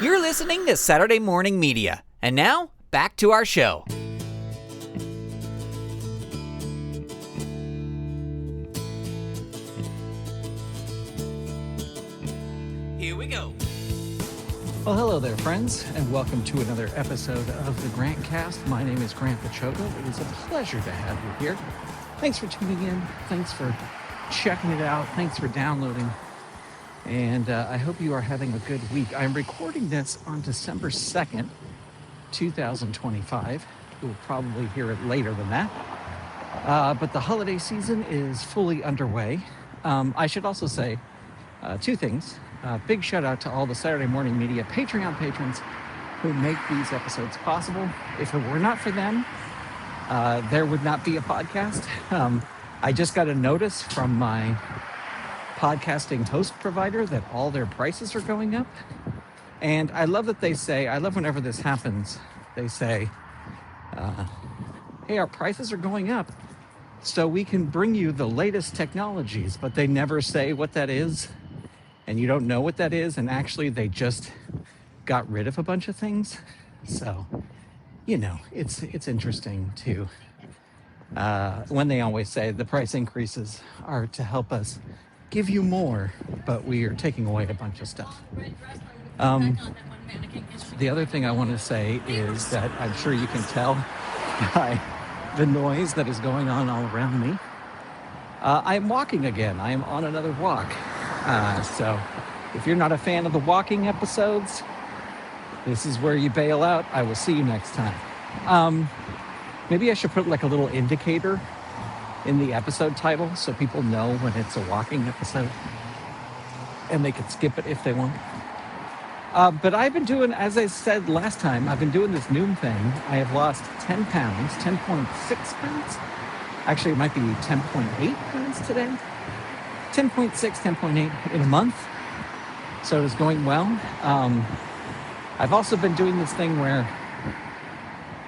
You're listening to Saturday Morning Media. And now, back to our show. Here we go. Well, hello there, friends, and welcome to another episode of the Grantcast. My name is Grant Baciocco. It is a pleasure to have you here. Thanks for tuning in. Thanks for checking it out. Thanks for downloading. And I hope you are having a good week. I'm recording this on December 2nd, 2025. You'll probably hear it later than that. But the holiday season is fully underway. I should also say two things. Big shout out to all the Saturday Morning Media Patreon patrons who make these episodes possible. If it were not for them, there would not be a podcast. I just got a notice from my podcasting host provider that all their prices are going up. And I love that they say, I love whenever this happens, they say, hey, our prices are going up so we can bring you the latest technologies, but they never say what that is. And you don't know what that is. And actually they just got rid of a bunch of things. So, you know, it's interesting to, when they always say the price increases are to help us give you more, but we are taking away a bunch of stuff. The other thing I want to say is that I'm sure you can tell by the noise that is going on all around me. I'm walking again. I am on another walk. So if you're not a fan of the walking episodes, this is where you bail out. I will see you next time. Maybe I should put like a little indicator in the episode title so people know when it's a walking episode and they can skip it if they want. But I've been doing, as I said last time, I've been doing this new thing. I have lost 10 pounds, 10.6 pounds. Actually, it might be 10.8 pounds today. 10.6, 10.8 in a month. So it's going well. I've also been doing this thing where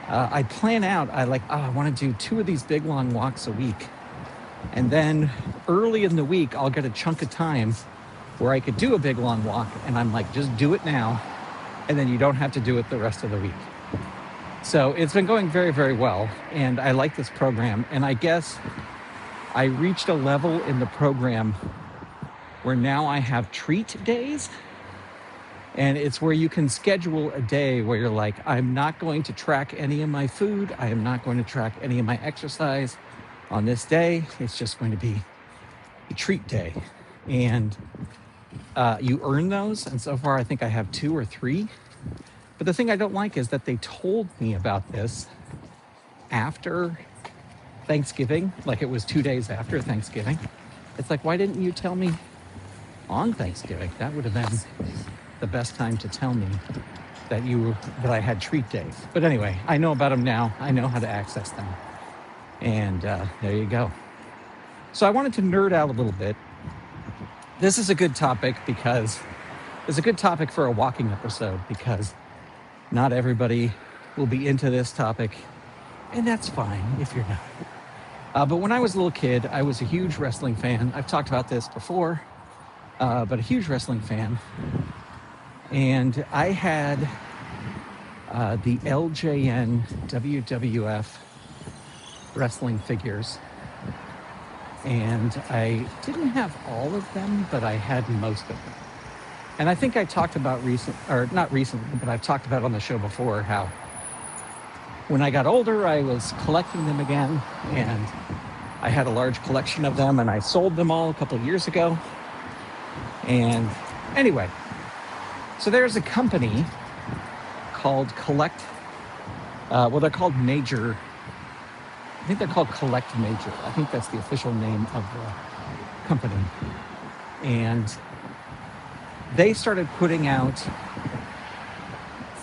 I plan out, I want to do 2 of these big long walks a week. And then early in the week, I'll get a chunk of time where I could do a big long walk. And I'm like, just do it now. And then you don't have to do it the rest of the week. So it's been going very, very well. And I like this program. And I guess I reached a level in the program where now I have treat days. And it's where you can schedule a day where you're like, I'm not going to track any of my food. I am not going to track any of my exercise on this day. It's just going to be a treat day. And you earn those. And so far, I think I have 2 or 3. But the thing I don't like is that they told me about this after Thanksgiving. Like it was 2 days after Thanksgiving. It's like, why didn't you tell me on Thanksgiving? That would have been the best time to tell me that I had treat days. But anyway, I know about them now. I know how to access them. And there you go. So I wanted to nerd out a little bit. This is a good topic because it's a good topic for a walking episode because not everybody will be into this topic. And that's fine if you're not. But when I was a little kid, I was a huge wrestling fan. I've talked about this before, but a huge wrestling fan. And I had the LJN WWF wrestling figures. And I didn't have all of them, but I had most of them. And I think I talked about not recently, but I've talked about on the show before how when I got older, I was collecting them again. And I had a large collection of them and I sold them all a couple of years ago. And anyway, so there's a company called they're called Major. I think they're called Collect Major. I think that's the official name of the company. And they started putting out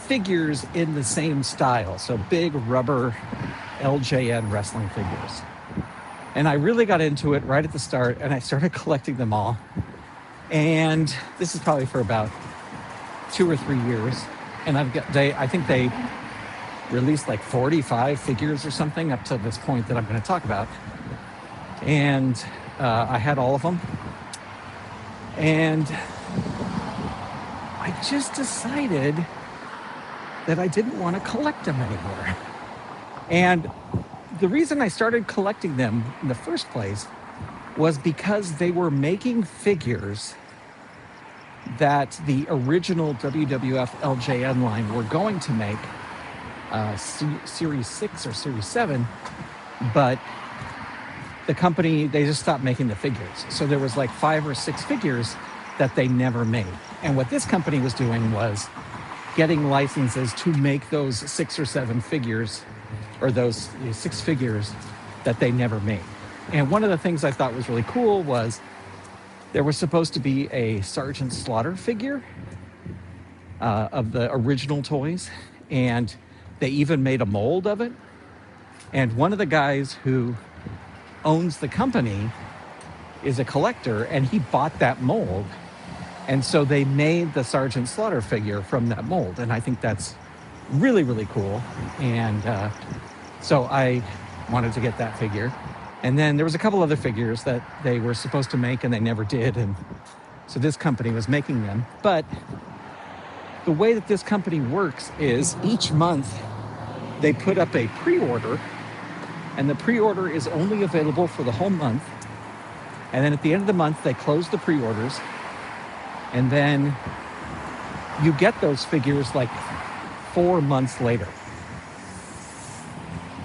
figures in the same style. So big rubber LJN wrestling figures. And I really got into it right at the start and I started collecting them all. And this is probably for about 2 or 3 years. And I think they released like 45 figures or something up to this point that I'm going to talk about. And I had all of them. And I just decided that I didn't want to collect them anymore. And the reason I started collecting them in the first place was because they were making figures that the original WWF LJN line were going to make, Series 6 or Series 7, but the company, they just stopped making the figures. So there was like 5 or 6 figures that they never made. And what this company was doing was getting licenses to make those 6 or 7 figures, or those 6 figures that they never made. And one of the things I thought was really cool was there was supposed to be a Sergeant Slaughter figure of the original toys, and they even made a mold of it. And one of the guys who owns the company is a collector, and he bought that mold. And so they made the Sergeant Slaughter figure from that mold. And I think that's really, really cool. And so I wanted to get that figure. And then there was a couple other figures that they were supposed to make and they never did. And so this company was making them. But the way that this company works is each month they put up a pre-order, and the pre-order is only available for the whole month. And then at the end of the month, they close the pre-orders, and then you get those figures like 4 months later.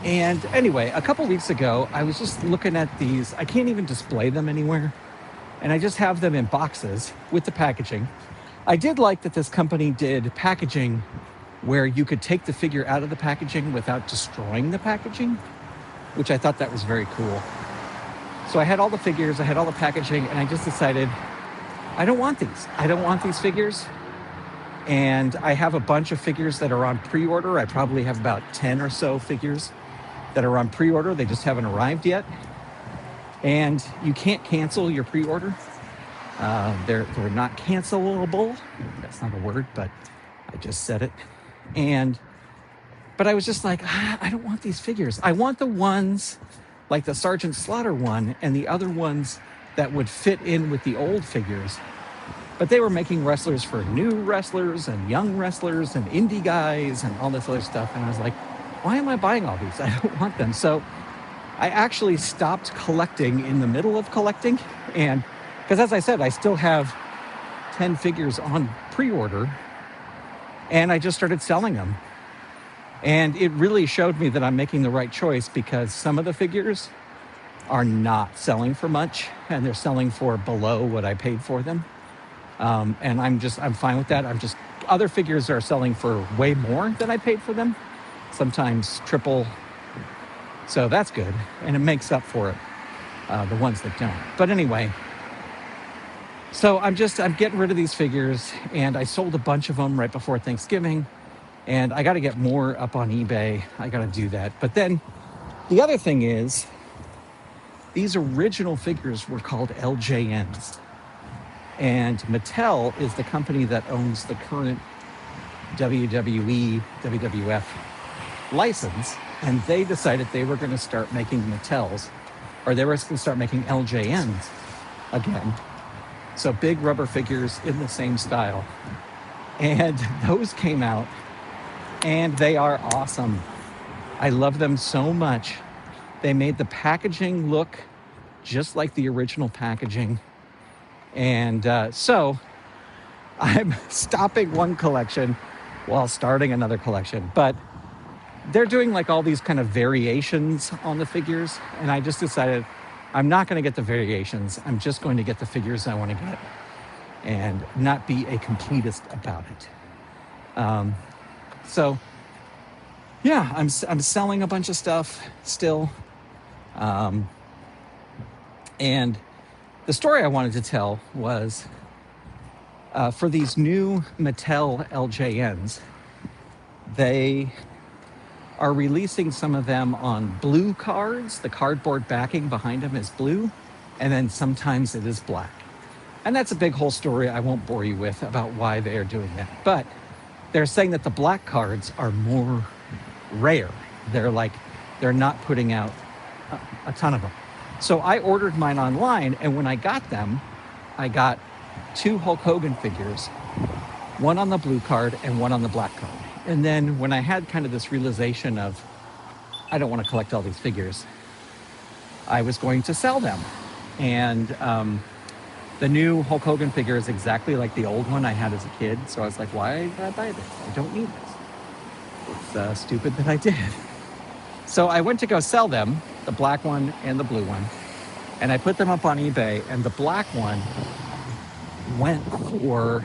And anyway, a couple weeks ago, I was just looking at these. I can't even display them anywhere. And I just have them in boxes with the packaging. I did like that this company did packaging where you could take the figure out of the packaging without destroying the packaging, which I thought that was very cool. So I had all the figures, I had all the packaging, and I just decided, I don't want these. I don't want these figures. And I have a bunch of figures that are on pre-order. I probably have about 10 or so figures that are on pre-order. They just haven't arrived yet. And you can't cancel your pre-order. They're not cancelable. That's not a word, but I just said it. But I was just like, I don't want these figures. I want the ones like the Sergeant Slaughter one and the other ones that would fit in with the old figures. But they were making wrestlers for new wrestlers and young wrestlers and indie guys and all this other stuff. And I was like, why am I buying all these? I don't want them. So I actually stopped collecting in the middle of collecting. And because as I said, I still have 10 figures on pre-order, and I just started selling them. And it really showed me that I'm making the right choice, because some of the figures are not selling for much, and they're selling for below what I paid for them. And I'm fine with that. Other figures are selling for way more than I paid for them, sometimes triple. So that's good. And it makes up for it, the ones that don't. But anyway, so I'm getting rid of these figures, and I sold a bunch of them right before Thanksgiving, and I got to get more up on eBay. I got to do that. But then the other thing is, these original figures were called LJNs. And Mattel is the company that owns the current WWE, WWF license. And they decided they were going to start making Mattels, or they were going to start making LJNs again. So big rubber figures in the same style. And those came out, and they are awesome. I love them so much. They made the packaging look just like the original packaging. And so I'm stopping one collection while starting another collection. But they're doing like all these kind of variations on the figures. And I just decided I'm not going to get the variations. I'm just going to get the figures I want to get and not be a completist about it. So yeah, I'm selling a bunch of stuff still. And the story I wanted to tell was for these new Mattel LJNs, they are releasing some of them on blue cards. The cardboard backing behind them is blue, and then sometimes it is black. And that's a big whole story I won't bore you with about why they are doing that. But they're saying that the black cards are more rare. They're not putting out a ton of them. So I ordered mine online, and when I got them, I got 2 Hulk Hogan figures one on the blue card and one on the black card. And then when I had kind of this realization of, I don't want to collect all these figures, I was going to sell them. And the new Hulk Hogan figure is exactly like the old one I had as a kid. So I was like, why did I buy this? I don't need this. It's stupid that I did. So I went to go sell them, the black one and the blue one. And I put them up on eBay, and the black one went for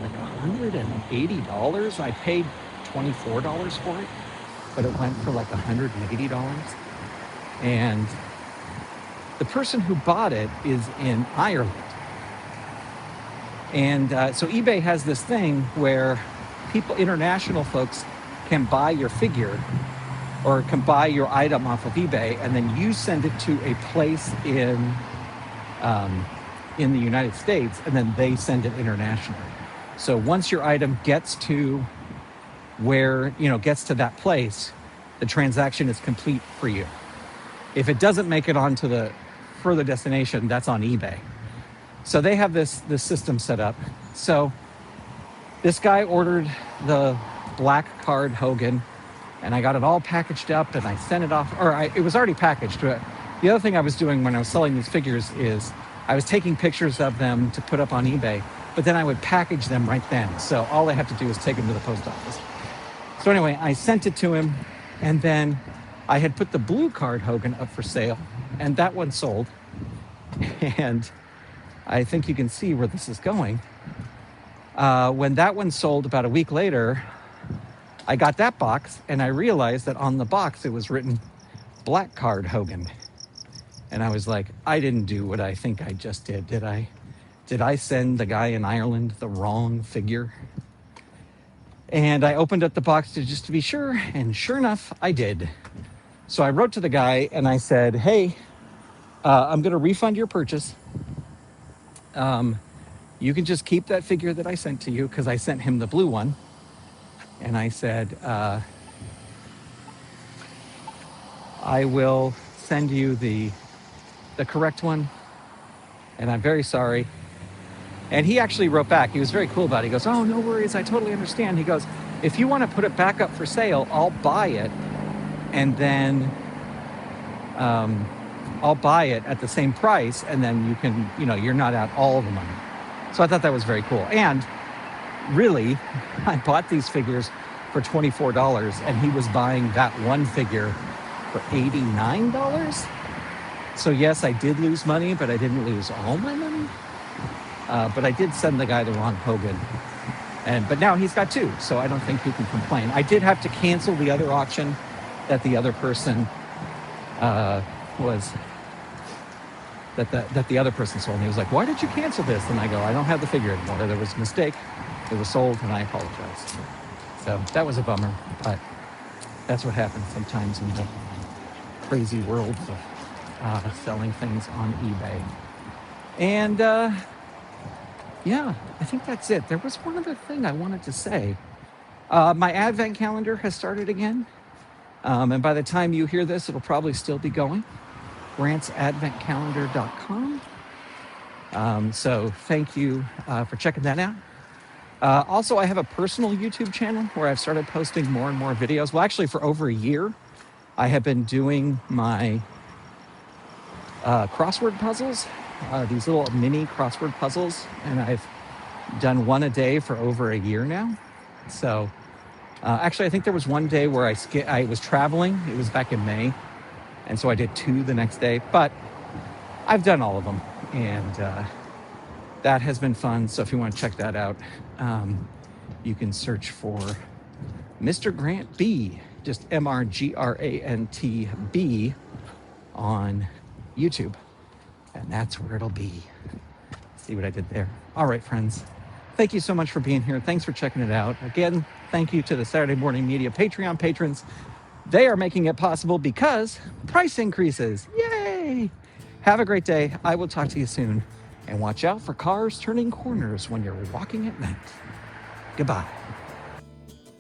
like $180. I paid $24 for it, but it went for like $180. And the person who bought it is in Ireland. And so eBay has this thing where people, international folks, can buy your figure or can buy your item off of eBay, and then you send it to a place in the United States, and then they send it internationally. So once your item gets to where, gets to that place, the transaction is complete for you. If it doesn't make it onto the further destination, that's on eBay. So they have this system set up. So this guy ordered the black card Hogan, and I got it all packaged up, and I sent it off, it was already packaged. But the other thing I was doing when I was selling these figures is I was taking pictures of them to put up on eBay, but then I would package them right then. So all I have to do is take them to the post office. So anyway, I sent it to him, and then I had put the blue card Hogan up for sale, and that one sold. And I think you can see where this is going. When that one sold about a week later, I got that box, and I realized that on the box it was written black card Hogan. And I was like, I didn't do what I think I just did. Did I send the guy in Ireland the wrong figure? And I opened up the box just to be sure, and sure enough, I did. So I wrote to the guy and I said, hey, I'm going to refund your purchase. You can just keep that figure that I sent to you, because I sent him the blue one. And I said, I will send you the correct one, and I'm very sorry. And he actually wrote back. He was very cool about it. He goes, oh, no worries, I totally understand. He goes, if you want to put it back up for sale, I'll buy it, and then I'll buy it at the same price, and then you can, you're not out all the money. So I thought that was very cool. And really, I bought these figures for $24, and he was buying that one figure for $89. So yes, I did lose money, but I didn't lose all my money. But I did send the guy the wrong Hogan. But now he's got two, so I don't think he can complain. I did have to cancel the other auction that the other person that the other person sold. And he was like, why did you cancel this? And I go, I don't have the figure anymore. There was a mistake. It was sold, and I apologize. So that was a bummer, but that's what happens sometimes in the crazy world of selling things on eBay. And yeah, I think that's it. There was one other thing I wanted to say. My Advent calendar has started again. And by the time you hear this, it'll probably still be going. grantsadventcalendar.com. So thank you for checking that out. Also, I have a personal YouTube channel where I've started posting more and more videos. Well, actually, for over a year, I have been doing my crossword puzzles, these little mini crossword puzzles, and I've done one a day for over a year now. So actually, I think there was one day where I was traveling. It was back in May, and so I did two the next day. But I've done all of them, and that has been fun. So if you want to check that out, you can search for Mr. Grant B, just MRGRANT-B on YouTube. And that's where it'll be. See what I did there? All right, friends. Thank you so much for being here. Thanks for checking it out. Again, thank you to the Saturday Morning Media Patreon patrons. They are making it possible because price increases. Yay! Have a great day. I will talk to you soon. And watch out for cars turning corners when you're walking at night. Goodbye.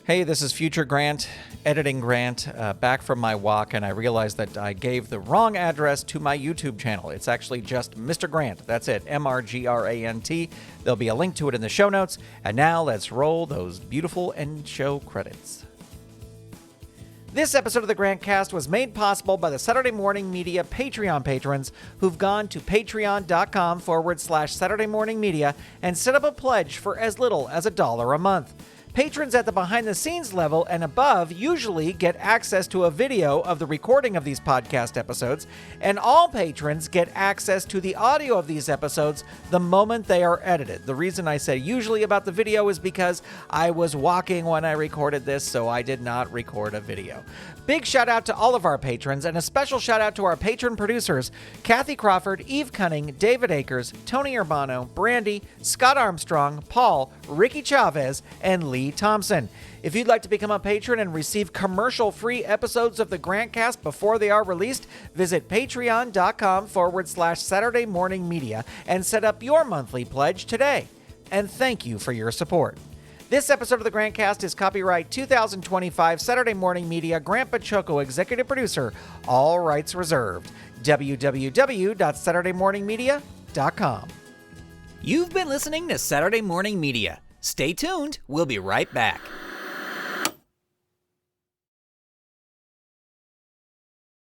Hey, this is Future Grant. editing Grant back from my walk, and I realized that I gave the wrong address to my YouTube channel. It's actually just Mr. Grant. That's it, MRGRANT. There'll be a link to it in the show notes. And now let's roll those beautiful end show credits. This episode of the Grantcast was made possible by the Saturday Morning Media Patreon patrons who've gone to patreon.com/Saturday Morning Media and set up a pledge for as little as $1 a month. Patrons at the behind-the-scenes level and above usually get access to a video of the recording of these podcast episodes, and all patrons get access to the audio of these episodes the moment they are edited. The reason I say usually about the video is because I was walking when I recorded this, so I did not record a video. Big shout out to all of our patrons, and a special shout out to our patron producers, Kathy Crawford, Eve Cunning, David Akers, Tony Urbano, Brandy, Scott Armstrong, Paul, Ricky Chavez, and Lee Thompson. If you'd like to become a patron and receive commercial-free episodes of the Grantcast before they are released, visit patreon.com/Saturday Morning Media and set up your monthly pledge today. And thank you for your support. This episode of the Grantcast is copyright 2025 Saturday Morning Media, Grant Baciocco, executive producer, all rights reserved. www.saturdaymorningmedia.com. You've been listening to Saturday Morning Media. Stay tuned. We'll be right back.